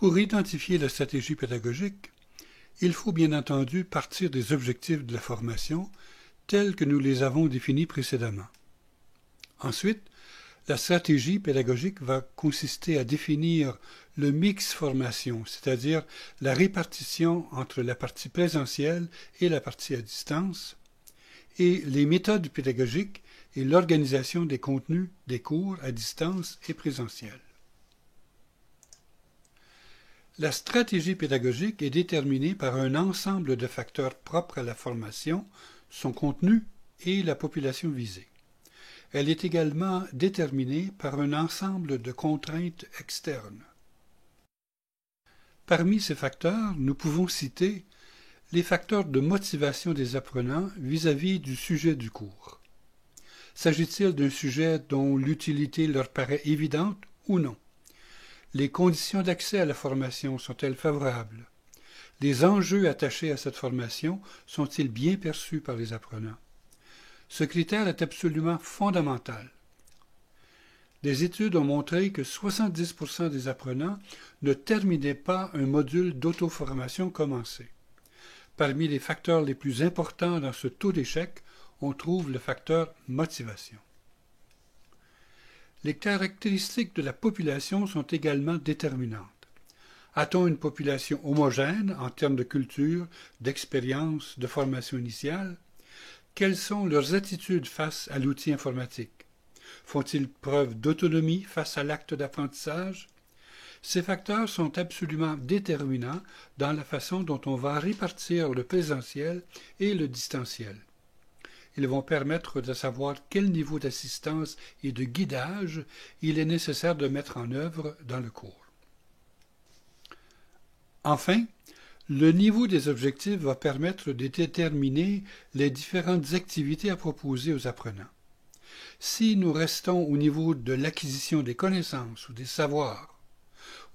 Pour identifier la stratégie pédagogique, il faut bien entendu partir des objectifs de la formation tels que nous les avons définis précédemment. Ensuite, la stratégie pédagogique va consister à définir le mix formation, c'est-à-dire la répartition entre la partie présentielle et la partie à distance, et les méthodes pédagogiques et l'organisation des contenus des cours à distance et présentiel. La stratégie pédagogique est déterminée par un ensemble de facteurs propres à la formation, son contenu et la population visée. Elle est également déterminée par un ensemble de contraintes externes. Parmi ces facteurs, nous pouvons citer les facteurs de motivation des apprenants vis-à-vis du sujet du cours. S'agit-il d'un sujet dont l'utilité leur paraît évidente ou non? Les conditions d'accès à la formation sont-elles favorables? Les enjeux attachés à cette formation sont-ils bien perçus par les apprenants? Ce critère est absolument fondamental. Des études ont montré que 70% des apprenants ne terminaient pas un module d'auto-formation commencé. Parmi les facteurs les plus importants dans ce taux d'échec, on trouve le facteur motivation. Les caractéristiques de la population sont également déterminantes. A-t-on une population homogène en termes de culture, d'expérience, de formation initiale? Quelles sont leurs attitudes face à l'outil informatique? Font-ils preuve d'autonomie face à l'acte d'apprentissage? Ces facteurs sont absolument déterminants dans la façon dont on va répartir le présentiel et le distanciel. Ils vont permettre de savoir quel niveau d'assistance et de guidage il est nécessaire de mettre en œuvre dans le cours. Enfin, le niveau des objectifs va permettre de déterminer les différentes activités à proposer aux apprenants. Si nous restons au niveau de l'acquisition des connaissances ou des savoirs,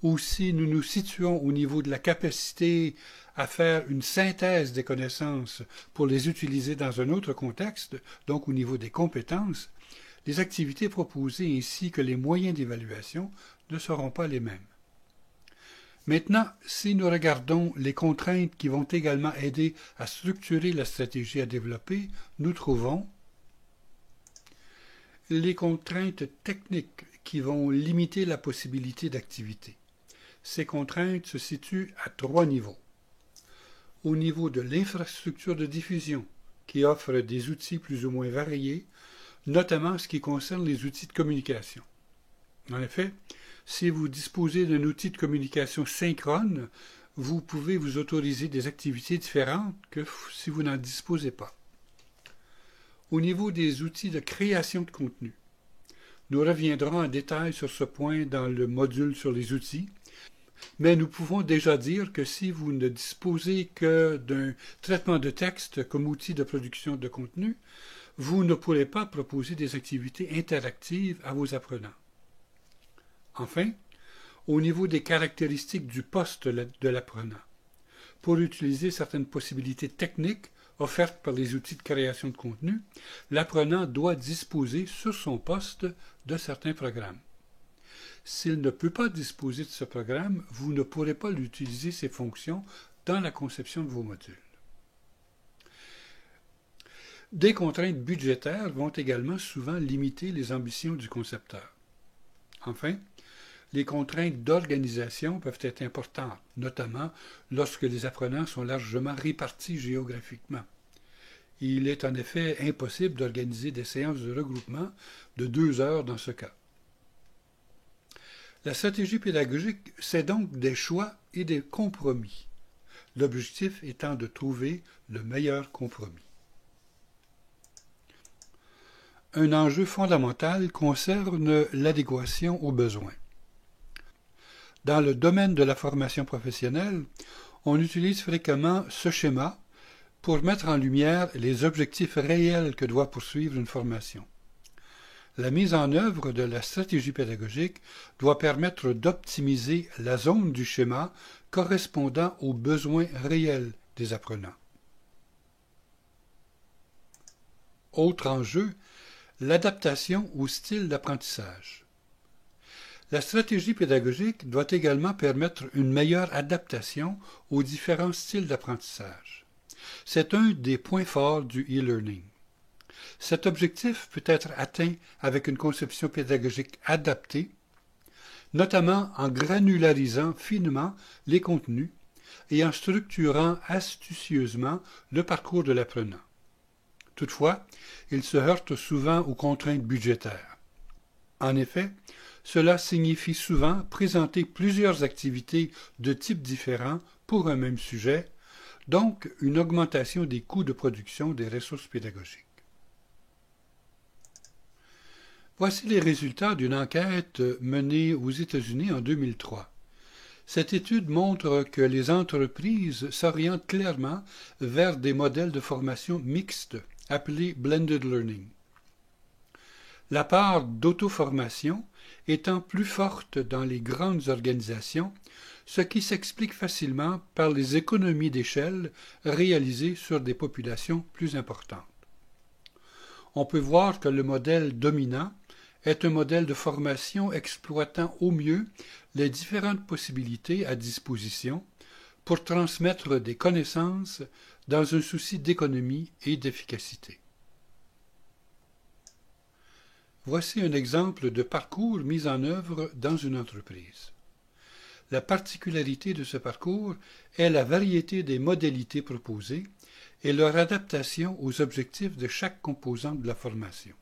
ou si nous nous situons au niveau de la capacité à faire une synthèse des connaissances pour les utiliser dans un autre contexte, donc au niveau des compétences, les activités proposées ainsi que les moyens d'évaluation ne seront pas les mêmes. Maintenant, si nous regardons les contraintes qui vont également aider à structurer la stratégie à développer, nous trouvons les contraintes techniques qui vont limiter la possibilité d'activité. Ces contraintes se situent à 3 niveaux. Au niveau de l'infrastructure de diffusion, qui offre des outils plus ou moins variés, notamment en ce qui concerne les outils de communication. En effet, si vous disposez d'un outil de communication synchrone, vous pouvez vous autoriser des activités différentes que si vous n'en disposez pas. Au niveau des outils de création de contenu, nous reviendrons en détail sur ce point dans le module sur les outils, mais nous pouvons déjà dire que si vous ne disposez que d'un traitement de texte comme outil de production de contenu, vous ne pourrez pas proposer des activités interactives à vos apprenants. Enfin, au niveau des caractéristiques du poste de l'apprenant, pour utiliser certaines possibilités techniques offertes par les outils de création de contenu, l'apprenant doit disposer sur son poste de certains programmes. S'il ne peut pas disposer de ce programme, vous ne pourrez pas utiliser ces fonctions dans la conception de vos modules. Des contraintes budgétaires vont également souvent limiter les ambitions du concepteur. Enfin, les contraintes d'organisation peuvent être importantes, notamment lorsque les apprenants sont largement répartis géographiquement. Il est en effet impossible d'organiser des séances de regroupement de 2 heures dans ce cas. La stratégie pédagogique, c'est donc des choix et des compromis, l'objectif étant de trouver le meilleur compromis. Un enjeu fondamental concerne l'adéquation aux besoins. Dans le domaine de la formation professionnelle, on utilise fréquemment ce schéma pour mettre en lumière les objectifs réels que doit poursuivre une formation. La mise en œuvre de la stratégie pédagogique doit permettre d'optimiser la zone du schéma correspondant aux besoins réels des apprenants. Autre enjeu, l'adaptation au style d'apprentissage. La stratégie pédagogique doit également permettre une meilleure adaptation aux différents styles d'apprentissage. C'est un des points forts du e-learning. Cet objectif peut être atteint avec une conception pédagogique adaptée, notamment en granularisant finement les contenus et en structurant astucieusement le parcours de l'apprenant. Toutefois, il se heurte souvent aux contraintes budgétaires. En effet, cela signifie souvent présenter plusieurs activités de types différents pour un même sujet, donc une augmentation des coûts de production des ressources pédagogiques. Voici les résultats d'une enquête menée aux États-Unis en 2003. Cette étude montre que les entreprises s'orientent clairement vers des modèles de formation mixtes appelés blended learning. La part d'auto-formation étant plus forte dans les grandes organisations, ce qui s'explique facilement par les économies d'échelle réalisées sur des populations plus importantes. On peut voir que le modèle dominant est un modèle de formation exploitant au mieux les différentes possibilités à disposition pour transmettre des connaissances dans un souci d'économie et d'efficacité. Voici un exemple de parcours mis en œuvre dans une entreprise. La particularité de ce parcours est la variété des modalités proposées et leur adaptation aux objectifs de chaque composante de la formation.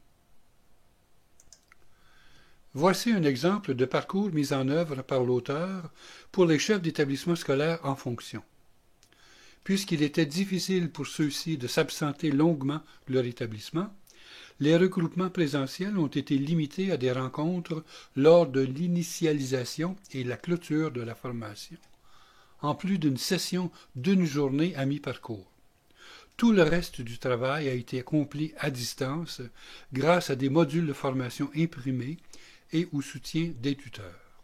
Voici un exemple de parcours mis en œuvre par l'auteur pour les chefs d'établissement scolaire en fonction. Puisqu'il était difficile pour ceux-ci de s'absenter longuement de leur établissement, les regroupements présentiels ont été limités à des rencontres lors de l'initialisation et la clôture de la formation, en plus d'une session d'une journée à mi-parcours. Tout le reste du travail a été accompli à distance grâce à des modules de formation imprimés et au soutien des tuteurs.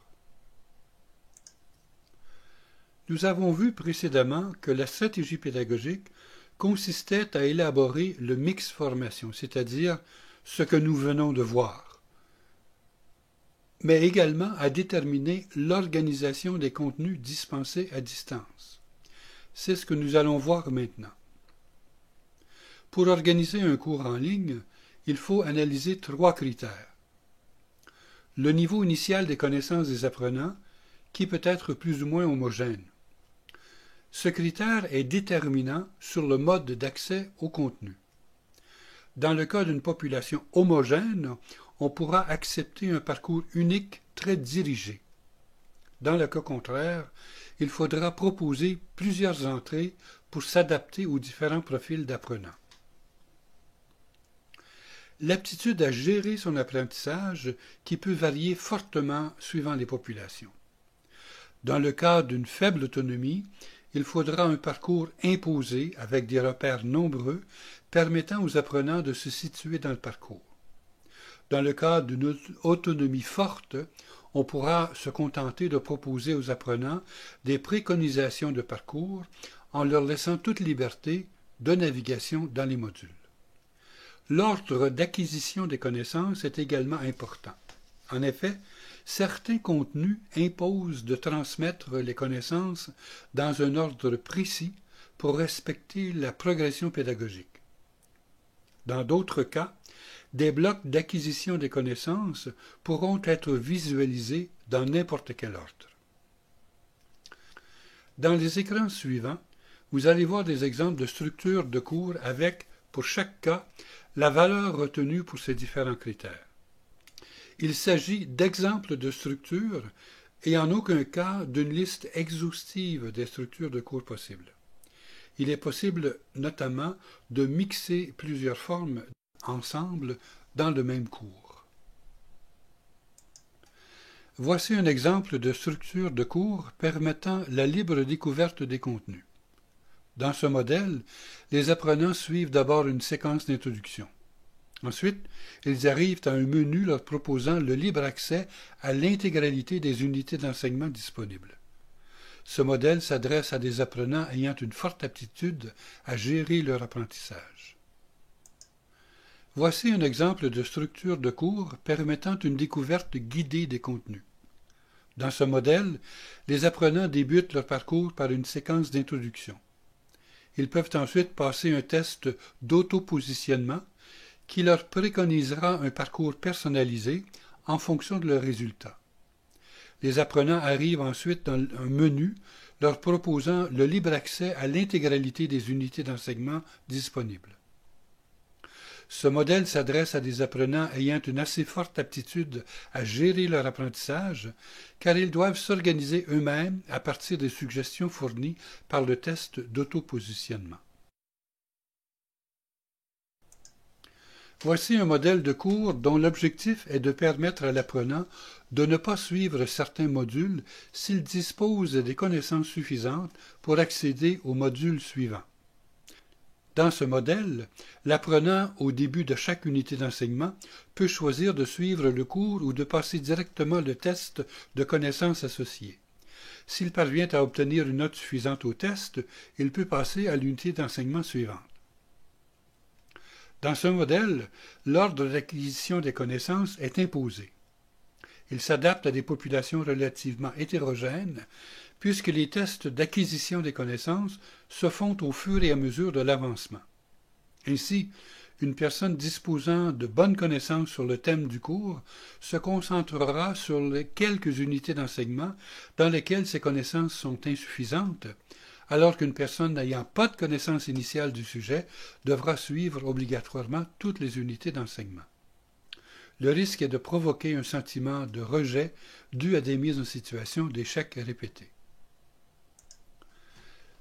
Nous avons vu précédemment que la stratégie pédagogique consistait à élaborer le mix formation, c'est-à-dire ce que nous venons de voir, mais également à déterminer l'organisation des contenus dispensés à distance. C'est ce que nous allons voir maintenant. Pour organiser un cours en ligne, il faut analyser 3 critères. Le niveau initial des connaissances des apprenants, qui peut être plus ou moins homogène. Ce critère est déterminant sur le mode d'accès au contenu. Dans le cas d'une population homogène, on pourra accepter un parcours unique très dirigé. Dans le cas contraire, il faudra proposer plusieurs entrées pour s'adapter aux différents profils d'apprenants. L'aptitude à gérer son apprentissage qui peut varier fortement suivant les populations. Dans le cas d'une faible autonomie, il faudra un parcours imposé avec des repères nombreux permettant aux apprenants de se situer dans le parcours. Dans le cas d'une autonomie forte, on pourra se contenter de proposer aux apprenants des préconisations de parcours en leur laissant toute liberté de navigation dans les modules. L'ordre d'acquisition des connaissances est également important. En effet, certains contenus imposent de transmettre les connaissances dans un ordre précis pour respecter la progression pédagogique. Dans d'autres cas, des blocs d'acquisition des connaissances pourront être visualisés dans n'importe quel ordre. Dans les écrans suivants, vous allez voir des exemples de structures de cours avec, pour chaque cas, la valeur retenue pour ces différents critères. Il s'agit d'exemples de structures et en aucun cas d'une liste exhaustive des structures de cours possibles. Il est possible notamment de mixer plusieurs formes ensemble dans le même cours. Voici un exemple de structure de cours permettant la libre découverte des contenus. Dans ce modèle, les apprenants suivent d'abord une séquence d'introduction. Ensuite, ils arrivent à un menu leur proposant le libre accès à l'intégralité des unités d'enseignement disponibles. Ce modèle s'adresse à des apprenants ayant une forte aptitude à gérer leur apprentissage. Voici un exemple de structure de cours permettant une découverte guidée des contenus. Dans ce modèle, les apprenants débutent leur parcours par une séquence d'introduction. Ils peuvent ensuite passer un test d'autopositionnement qui leur préconisera un parcours personnalisé en fonction de leurs résultats. Les apprenants arrivent ensuite dans un menu leur proposant le libre accès à l'intégralité des unités d'enseignement disponibles. Ce modèle s'adresse à des apprenants ayant une assez forte aptitude à gérer leur apprentissage, car ils doivent s'organiser eux-mêmes à partir des suggestions fournies par le test d'autopositionnement. Voici un modèle de cours dont l'objectif est de permettre à l'apprenant de ne pas suivre certains modules s'il dispose des connaissances suffisantes pour accéder au module suivant. Dans ce modèle, l'apprenant, au début de chaque unité d'enseignement, peut choisir de suivre le cours ou de passer directement le test de connaissances associées. S'il parvient à obtenir une note suffisante au test, il peut passer à l'unité d'enseignement suivante. Dans ce modèle, l'ordre d'acquisition des connaissances est imposé. Il s'adapte à des populations relativement hétérogènes, puisque les tests d'acquisition des connaissances se font au fur et à mesure de l'avancement. Ainsi, une personne disposant de bonnes connaissances sur le thème du cours se concentrera sur les quelques unités d'enseignement dans lesquelles ces connaissances sont insuffisantes, alors qu'une personne n'ayant pas de connaissance initiale du sujet devra suivre obligatoirement toutes les unités d'enseignement. Le risque est de provoquer un sentiment de rejet dû à des mises en situation d'échec répétés.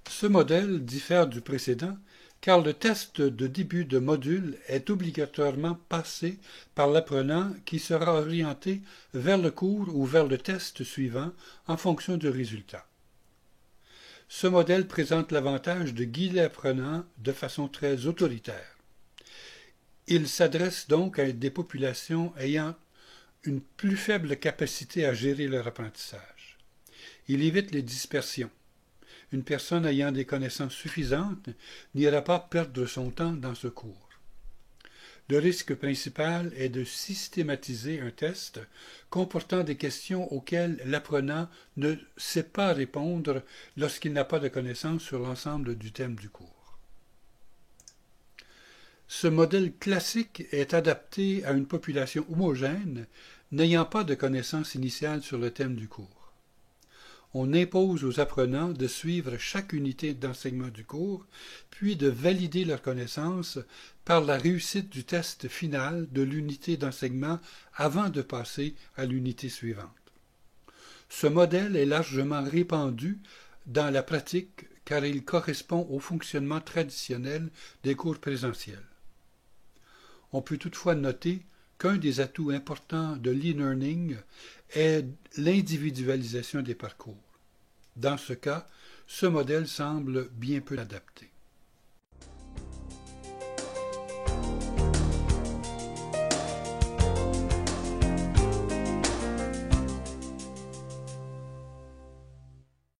Ce modèle diffère du précédent car le test de début de module est obligatoirement passé par l'apprenant qui sera orienté vers le cours ou vers le test suivant en fonction du résultat. Ce modèle présente l'avantage de guider l'apprenant de façon très autoritaire. Il s'adresse donc à des populations ayant une plus faible capacité à gérer leur apprentissage. Il évite les dispersions. Une personne ayant des connaissances suffisantes n'ira pas perdre son temps dans ce cours. Le risque principal est de systématiser un test comportant des questions auxquelles l'apprenant ne sait pas répondre lorsqu'il n'a pas de connaissances sur l'ensemble du thème du cours. Ce modèle classique est adapté à une population homogène n'ayant pas de connaissances initiales sur le thème du cours. On impose aux apprenants de suivre chaque unité d'enseignement du cours, puis de valider leurs connaissances par la réussite du test final de l'unité d'enseignement avant de passer à l'unité suivante. Ce modèle est largement répandu dans la pratique car il correspond au fonctionnement traditionnel des cours présentiels. On peut toutefois noter qu'un des atouts importants de l'e-learning est l'individualisation des parcours. Dans ce cas, ce modèle semble bien peu adapté.